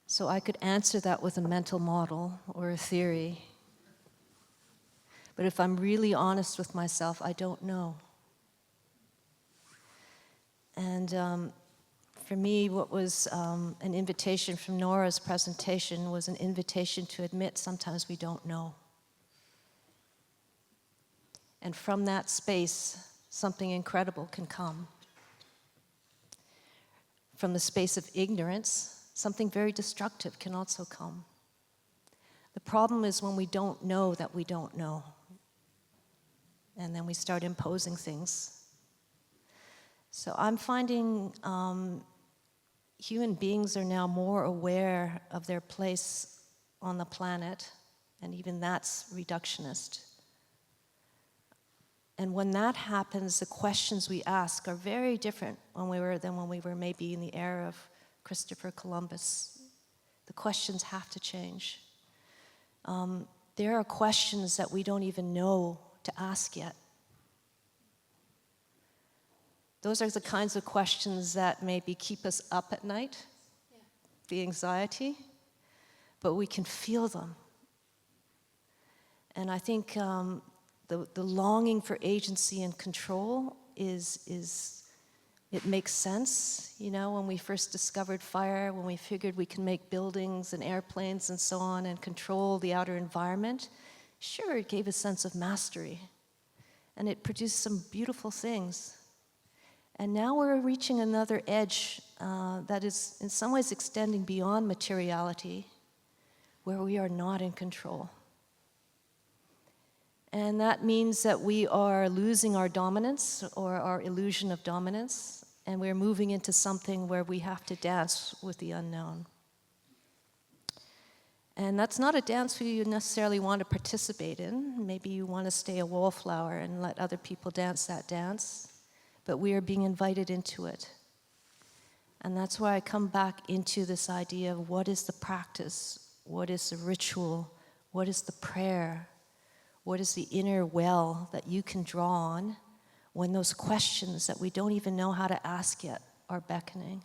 So I could answer that with a mental model or a theory. But if I'm really honest with myself, I don't know. And for me, what was an invitation from Nora's presentation was an invitation to admit sometimes we don't know. And from that space, something incredible can come. From the space of ignorance, something very destructive can also come. The problem is when we don't know that we don't know. And then we start imposing things. So I'm finding human beings are now more aware of their place on the planet, and even that's reductionist. And when that happens, the questions we ask are very different than when we were maybe in the era of Christopher Columbus. The questions have to change. There are questions that we don't even know to ask yet. Those are the kinds of questions that maybe keep us up at night, the anxiety, but we can feel them. And I think the longing for agency and control it makes sense. You know, when we first discovered fire, when we figured we can make buildings and airplanes and so on and control the outer environment, sure, it gave a sense of mastery. And it produced some beautiful things. And now we're reaching another edge that is in some ways extending beyond materiality, where we are not in control. And that means that we are losing our dominance or our illusion of dominance, and we're moving into something where we have to dance with the unknown. And that's not a dance you necessarily want to participate in. Maybe you want to stay a wallflower and let other people dance that dance, but we are being invited into it. And that's why I come back into this idea of what is the practice, what is the ritual, what is the prayer, what is the inner well that you can draw on when those questions that we don't even know how to ask yet are beckoning.